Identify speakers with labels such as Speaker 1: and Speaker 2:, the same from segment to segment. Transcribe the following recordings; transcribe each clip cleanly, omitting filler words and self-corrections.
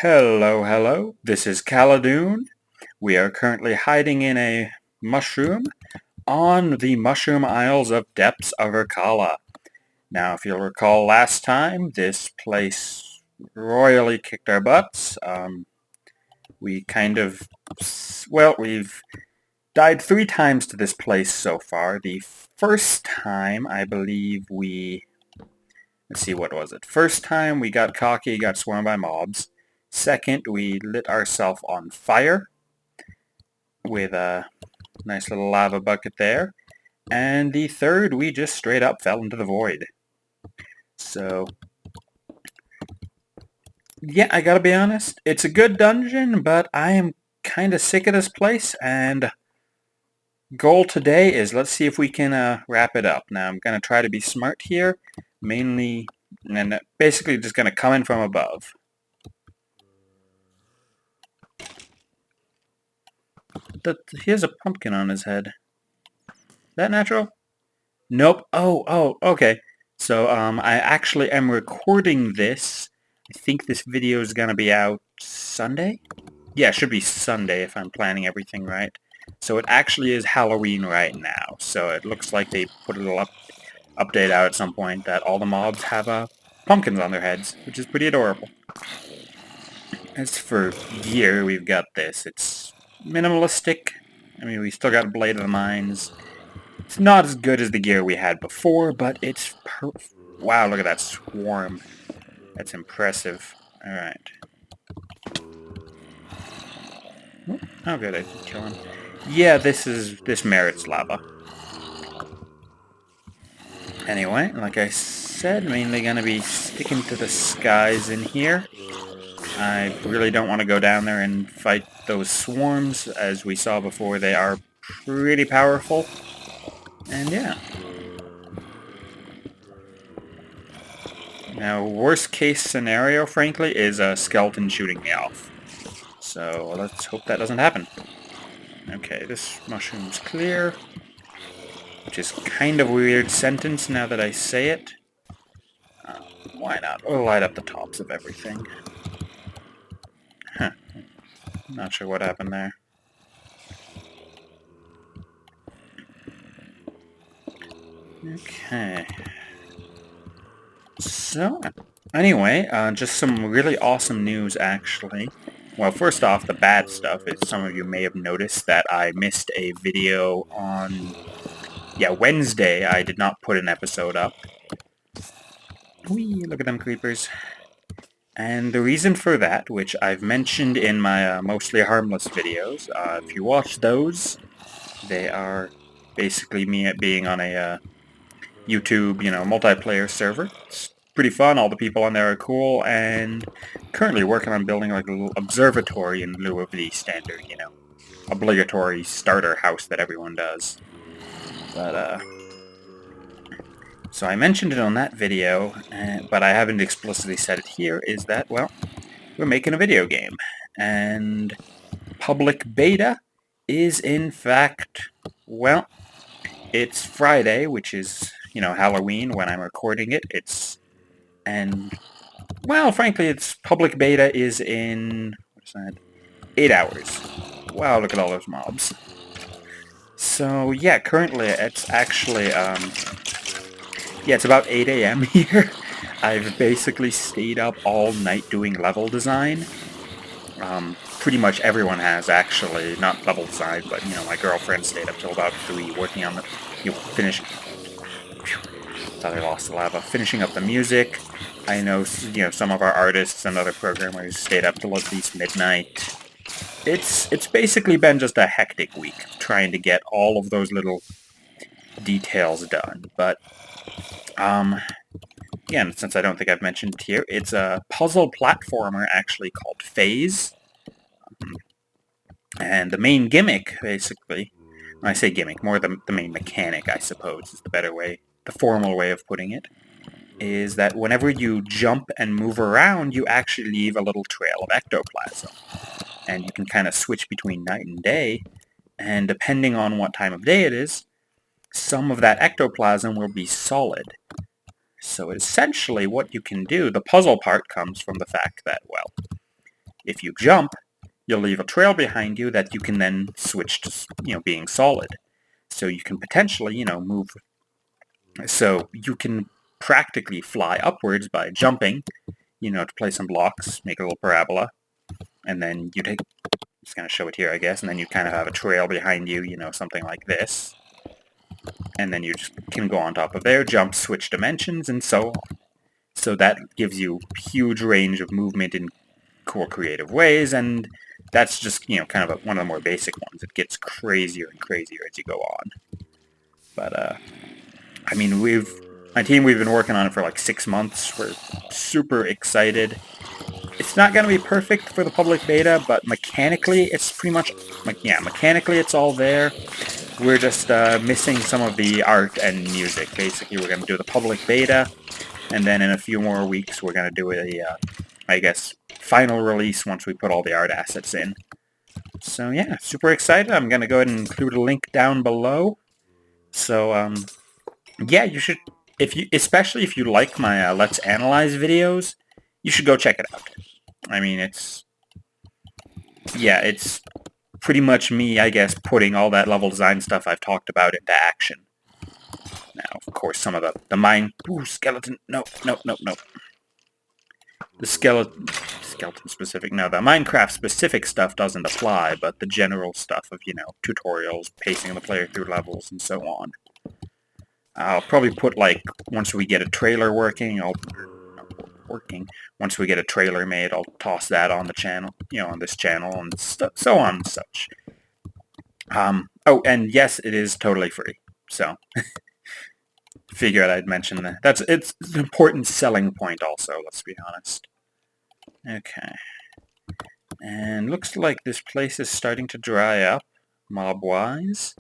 Speaker 1: Hello. This is Caladoon. We are currently hiding in a mushroom on the Mushroom Isles of Depths of Irkalla. Now, if you'll recall last time, this place royally kicked our butts. We kind of, we've died 3 times to this place so far. The first time, I believe let's see, what was it? First time we got cocky, got swarmed by mobs. Second, we lit ourselves on fire with a nice little lava bucket there. And the third, we just straight up fell into the void. So, yeah, I gotta be honest, it's a good dungeon, but I am kind of sick of this place, and goal today is let's see if we can wrap it up. Now, I'm gonna try to be smart here, mainly, and basically just gonna come in from above. He has a pumpkin on his head. That natural? Nope. Oh, okay. So, I actually am recording this. I think this video is gonna be out Sunday? Yeah, it should be Sunday if I'm planning everything right. So it actually is Halloween right now. So it looks like they put a little update out at some point that all the mobs have pumpkins on their heads, which is pretty adorable. As for gear, we've got this. It's minimalistic. I mean, we still got Blade of the Mines. It's not as good as the gear we had before, but it's wow, look at that swarm. That's impressive. Alright. How good I did kill him. Yeah, this merits lava. Anyway, like I said, mainly gonna be sticking to the skies in here. I really don't want to go down there and fight those swarms. As we saw before, they are pretty powerful. And yeah. Now, worst case scenario, frankly, is a skeleton shooting me off. So, let's hope that doesn't happen. Okay, this mushroom's clear. Which is kind of a weird sentence now that I say it. Why not? We'll light up the tops of everything. Huh. Not sure what happened there. Okay. So, anyway, just some really awesome news, actually. Well, first off, the bad stuff is some of you may have noticed that I missed a video on, Wednesday. I did not put an episode up. Whee, look at them creepers. And the reason for that, which I've mentioned in my mostly harmless videos, if you watch those, they are basically me being on a YouTube, multiplayer server. It's pretty fun. All the people on there are cool, and currently working on building like a little observatory in lieu of the standard, obligatory starter house that everyone does. But so I mentioned it on that video, but I haven't explicitly said it here, is that, well, we're making a video game. And public beta is, in fact, well, it's Friday, which is, Halloween when I'm recording it. Well, frankly, its public beta is in, 8 hours. Wow, look at all those mobs. So, yeah, currently it's actually, it's about 8 a.m. here. I've basically stayed up all night doing level design. Pretty much everyone has, actually. Not level design, but, my girlfriend stayed up till about 3 working on the, thought I lost the lava. Finishing up the music. I know, some of our artists and other programmers stayed up till at least midnight. It's basically been just a hectic week trying to get all of those little details done. But, again, since I don't think I've mentioned it here, it's a puzzle platformer actually called Phase. And the main gimmick, basically, when I say gimmick, more the main mechanic, I suppose, is the better way, the formal way of putting it, is that whenever you jump and move around, you actually leave a little trail of ectoplasm. And you can kind of switch between night and day, and depending on what time of day it is, some of that ectoplasm will be solid. So essentially what you can do, the puzzle part comes from the fact that, well, If you jump, you'll leave a trail behind you that you can then switch to, being solid. So you can potentially, move. So you can practically fly upwards by jumping, to place some blocks, make a little parabola, and then you take, just going to show it here, I guess, and then you kind of have a trail behind you, something like this. And then you just can go on top of there, jump, switch dimensions, and so on. So that gives you huge range of movement in cool creative ways, and that's just, kind of one of the more basic ones. It gets crazier and crazier as you go on. But, I mean, my team, we've been working on it for like 6 months. We're super excited. It's not going to be perfect for the public beta, but mechanically, it's pretty much, mechanically it's all there. We're just missing some of the art and music. Basically, we're going to do the public beta, and then in a few more weeks, we're going to do I guess, final release once we put all the art assets in. So yeah, super excited. I'm going to go ahead and include a link down below. So, yeah, you should, especially if you like my Let's Analyze videos, you should go check it out. I mean, it's pretty much me, I guess, putting all that level design stuff I've talked about into action. Now, of course, some of the mine... Ooh, skeleton. No. The skeleton specific... No, the Minecraft specific stuff doesn't apply, but the general stuff of, tutorials, pacing the player through levels, and so on. I'll probably put, like, once we get a trailer working, once we get a trailer made, I'll toss that on the channel, on this channel, and so on and such. Oh, and yes, it is totally free, so figured I'd mention that. It's an important selling point also, let's be honest. Okay. And looks like this place is starting to dry up, mob-wise.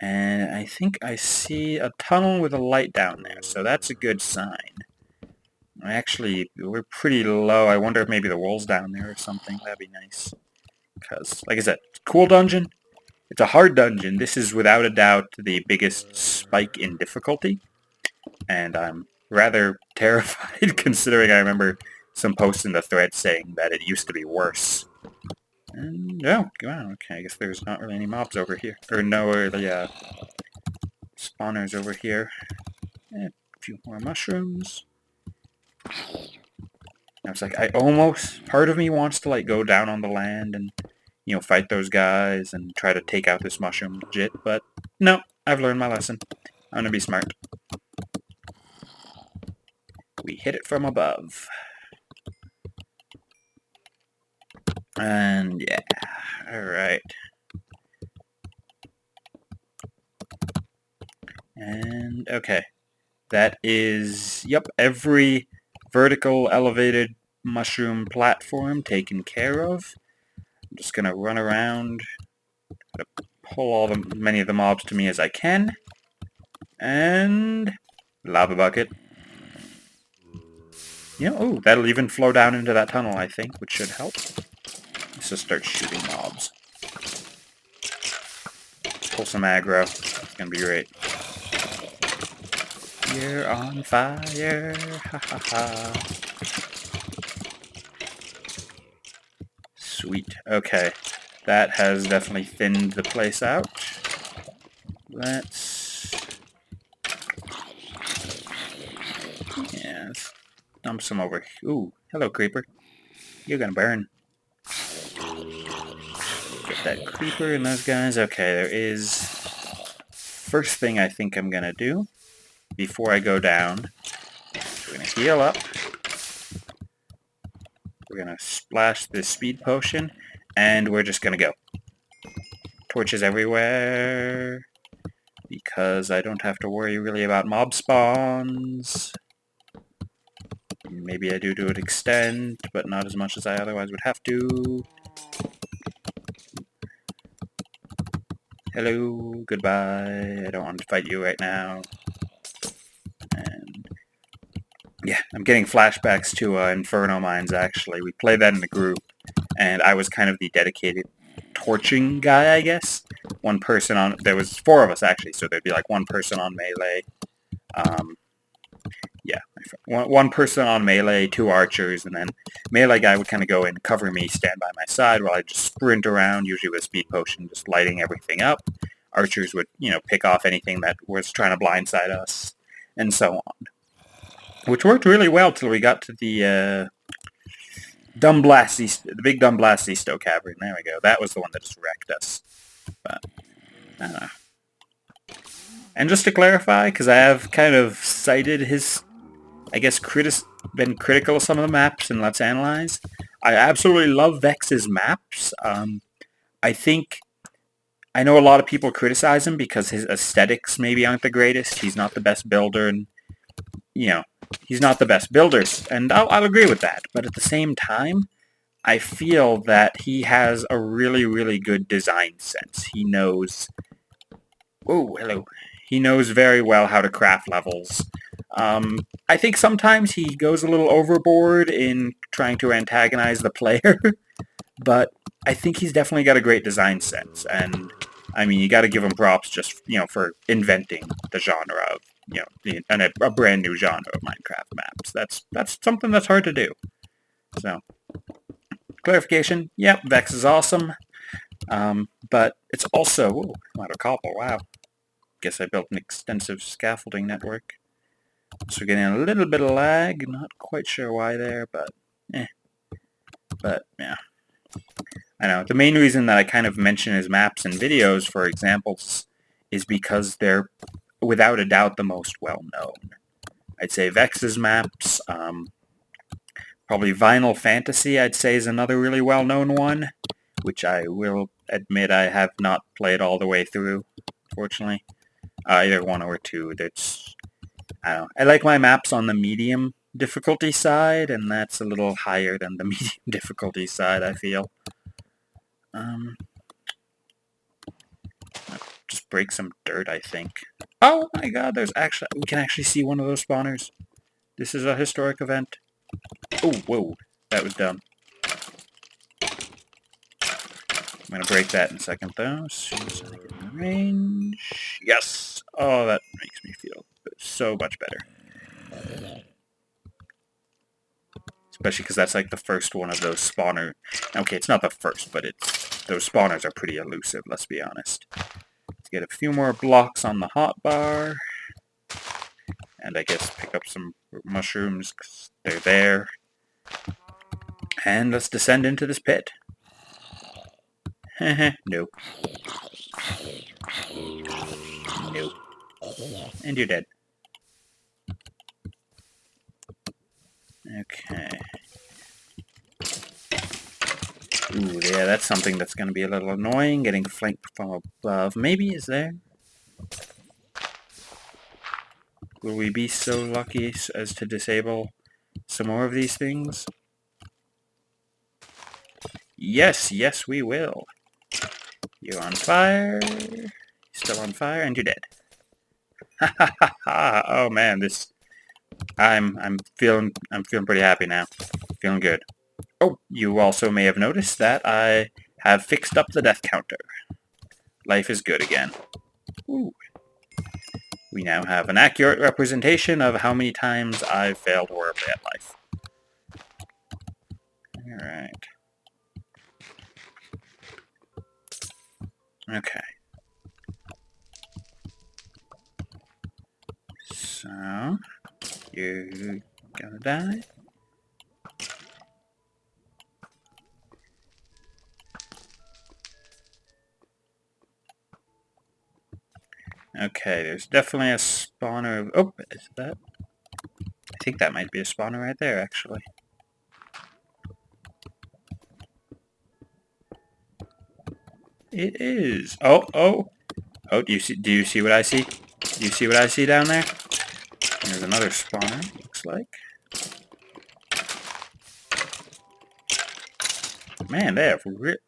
Speaker 1: And I think I see a tunnel with a light down there, so that's a good sign. Actually, we're pretty low. I wonder if maybe the wall's down there or something. That'd be nice. Because, like I said, cool dungeon. It's a hard dungeon. This is without a doubt the biggest spike in difficulty. And I'm rather terrified considering I remember some posts in the thread saying that it used to be worse. And, oh, wow, okay, I guess there's not really any mobs over here. Or no really, spawners over here. And a few more mushrooms. I was like, part of me wants to, like, go down on the land and, fight those guys and try to take out this mushroom legit, but no, I've learned my lesson. I'm gonna be smart. We hit it from above. And, yeah, alright. And, okay. That is, yep, every vertical elevated mushroom platform taken care of. I'm just going to run around, try to pull many of the mobs to me as I can. And lava bucket. Oh, that'll even flow down into that tunnel, I think, which should help. Let's just start shooting mobs. Pull some aggro. It's going to be great. You're on fire. Ha ha ha. Sweet. Okay. That has definitely thinned the place out. Let's dump some over here. Ooh, hello, creeper. You're gonna burn. Get that creeper and those guys. Okay, there is... First thing I think I'm gonna do, before I go down, we're gonna heal up. We're gonna splash this speed potion, and we're just gonna go. Torches everywhere, because I don't have to worry really about mob spawns. Maybe I do an extent, but not as much as I otherwise would have to. Hello, goodbye. I don't want to fight you right now. And yeah, I'm getting flashbacks to Inferno Mines, actually. We played that in the group, and I was kind of the dedicated torching guy, I guess. One person on... There was 4 of us, actually, so there'd be like one person on melee. Yeah, one person on melee, 2 archers, and then melee guy would kind of go in, cover me, stand by my side while I just sprint around, usually with speed potion, just lighting everything up. Archers would, pick off anything that was trying to blindside us, and so on. Which worked really well till we got to the big Dumblasisto cavern. There we go. That was the one that just wrecked us. But I don't know. And just to clarify, because I have kind of cited his, I guess, been critical of some of the maps in Let's Analyze. I absolutely love Vex's maps. I know a lot of people criticize him because his aesthetics maybe aren't the greatest. He's not the best builder, and, he's not the best builder, and I'll agree with that. But at the same time, I feel that he has a really, really good design sense. He knows... Oh, hello. He knows very well how to craft levels. I think sometimes he goes a little overboard in trying to antagonize the player, but I think he's definitely got a great design sense, and I mean, you got to give him props just, for inventing the genre of, a brand new genre of Minecraft maps. That's something that's hard to do. So, clarification, yep, Vex is awesome, but it's also, ooh, out of cobble, wow. Guess I built an extensive scaffolding network. So we're getting a little bit of lag, not quite sure why there, but yeah. I know, the main reason that I kind of mention his maps and videos for examples is because they're, without a doubt, the most well-known. I'd say Vex's maps, probably Vinyl Fantasy, I'd say, is another really well-known one, which I will admit I have not played all the way through, fortunately. Either 1 or 2. I don't know. I like my maps on the medium difficulty side, and that's a little higher than the medium difficulty side, I feel. Just break some dirt, I think. Oh my god, we can actually see one of those spawners. This is a historic event. Oh, whoa. That was dumb. I'm going to break that in a second, though, as soon as I get in range. Yes! Oh, that makes me feel so much better. Especially because that's like the first one of those spawner... Okay, it's not the first, but those spawners are pretty elusive, let's be honest. Let's get a few more blocks on the hotbar. And I guess pick up some mushrooms, because they're there. And let's descend into this pit. Nope. Nope. And you're dead. Okay. Ooh, yeah, that's something that's going to be a little annoying, getting flanked from above. Maybe is there? Will we be so lucky as to disable some more of these things? Yes, yes we will. You're on fire. Still on fire, and you're dead. Ha ha ha ha! Oh man, I'm feeling pretty happy now. Feeling good. Oh, you also may have noticed that I have fixed up the death counter. Life is good again. Ooh. We now have an accurate representation of how many times I've failed horribly at life. Alright. Okay. So, you're gonna die. Okay, there's definitely a spawner. Oh, is that? I think that might be a spawner right there, actually. It is. Oh, oh. Oh, do you see what I see? Do you see what I see down there? There's another spawner, looks like. Man, they have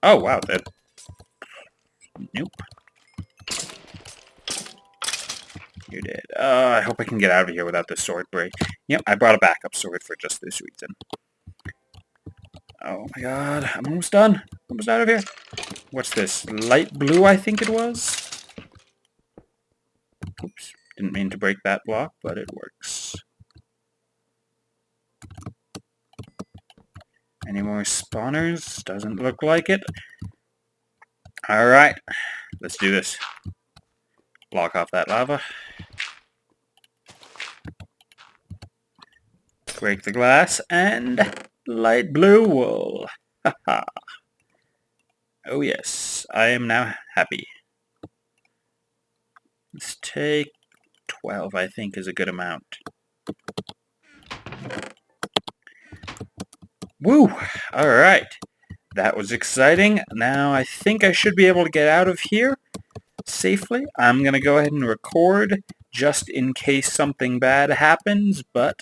Speaker 1: oh, wow. Nope. You're dead. I hope I can get out of here without this sword break. Yep, I brought a backup sword for just this reason. Oh my god, I'm almost done. Almost out of here. What's this? Light blue, I think it was? Oops. Didn't mean to break that block, but it works. Any more spawners? Doesn't look like it. Alright, let's do this. Block off that lava. Break the glass, and light blue wool. Haha. Oh yes, I am now happy. Let's take 12, I think, is a good amount. Woo! Alright. That was exciting. Now I think I should be able to get out of here safely. I'm going to go ahead and record just in case something bad happens, but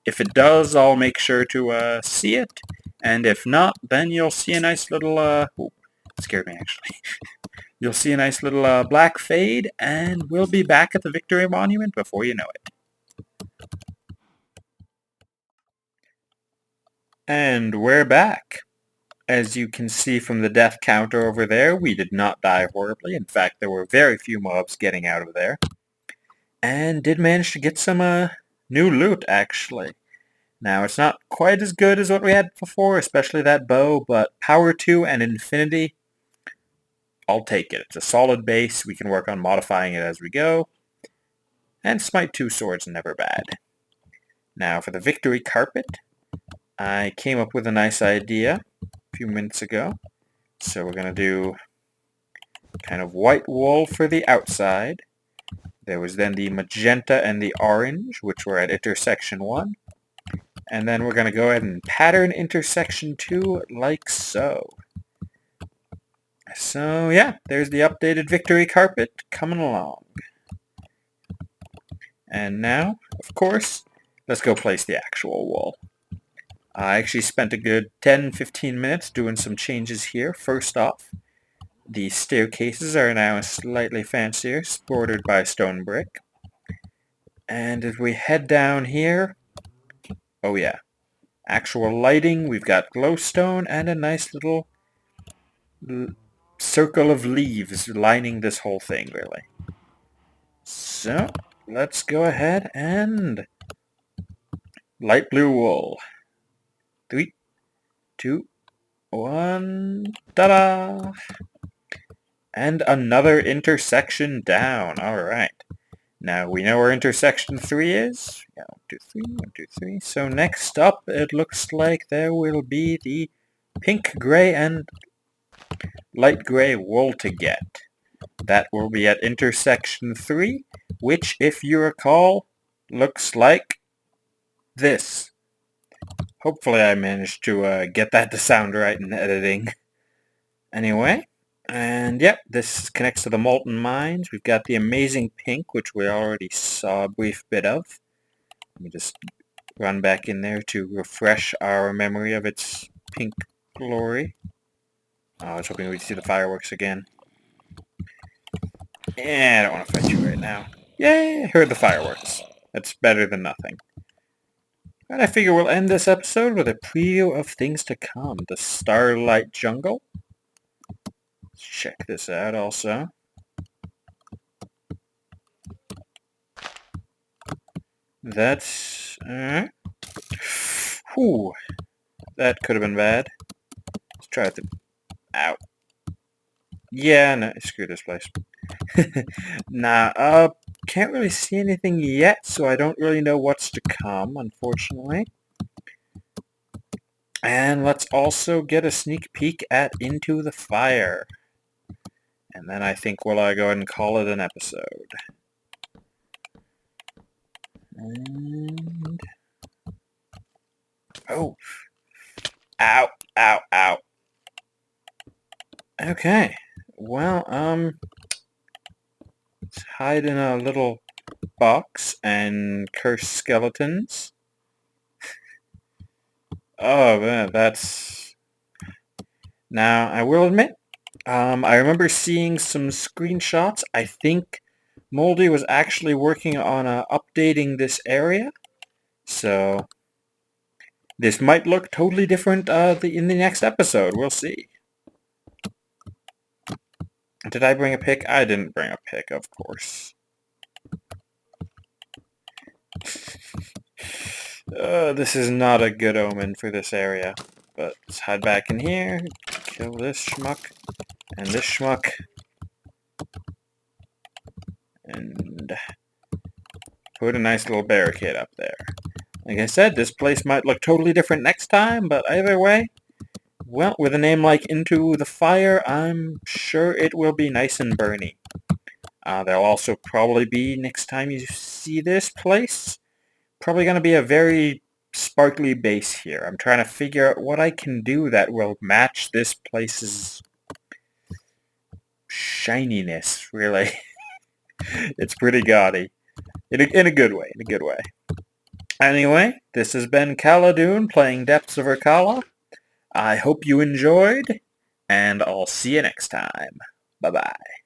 Speaker 1: if it does, I'll make sure to see it. And if not, then you'll see a nice little, oh, scared me actually. You'll see a nice little black fade, and we'll be back at the Victory Monument before you know it. And we're back. As you can see from the death counter over there, we did not die horribly. In fact, there were very few mobs getting out of there. And did manage to get some new loot, actually. Now, it's not quite as good as what we had before, especially that bow, but Power 2 and Infinity, I'll take it. It's a solid base. We can work on modifying it as we go. And Smite 2 swords, never bad. Now, for the Victory Carpet, I came up with a nice idea a few minutes ago. So we're going to do kind of white wool for the outside. There was then the magenta and the orange, which were at intersection 1. And then we're going to go ahead and pattern intersection 2 like so. So yeah, there's the updated Victory Carpet coming along. And now, of course, let's go place the actual wool. I actually spent a good 10-15 minutes doing some changes here. First off, the staircases are now slightly fancier, bordered by stone brick. And as we head down here, oh yeah, actual lighting, we've got glowstone and a nice little circle of leaves lining this whole thing, really. So, let's go ahead and light blue wool. 3, 2, 1, ta-da! And another intersection down. Alright. Now, we know where intersection 3 is. Yeah, 1, 2, 3, 1, 2, 3. So next up, it looks like there will be the pink, gray, and light gray wool to get. That will be at intersection 3, which, if you recall, looks like this. Hopefully I managed to get that to sound right in editing. Anyway, and yep, this connects to the Molten Mines. We've got the Amazing Pink, which we already saw a brief bit of. Let me just run back in there to refresh our memory of its pink glory. Oh, I was hoping we'd see the fireworks again. I don't want to fight you right now. Yay, heard the fireworks. That's better than nothing. And I figure we'll end this episode with a preview of things to come. The Starlight Jungle. Let's check this out also. That's... Whew. That could have been bad. Let's try it. Ow. Yeah, no, screw this place. Nah, can't really see anything yet, so I don't really know what's to come, unfortunately. And let's also get a sneak peek at Into the Fire. And then I think we'll go ahead and call it an episode. And... oh. Ow, ow, ow. Okay. Well, let's hide in a little box and curse skeletons. Oh, man, that's... Now, I will admit, I remember seeing some screenshots. I think Moldy was actually working on updating this area. So, this might look totally different in the next episode. We'll see. Did I bring a pick? I didn't bring a pick, of course. This is not a good omen for this area. But let's hide back in here, kill this schmuck, and this schmuck, and put a nice little barricade up there. Like I said, this place might look totally different next time, but either way, well, with a name like Into the Fire, I'm sure it will be nice and burny. There'll also probably be, next time you see this place, probably going to be a very sparkly base here. I'm trying to figure out what I can do that will match this place's shininess, really. It's pretty gaudy. In a good way, in a good way. Anyway, this has been Caladoon playing Depths of Irkalla. I hope you enjoyed, and I'll see you next time. Bye-bye.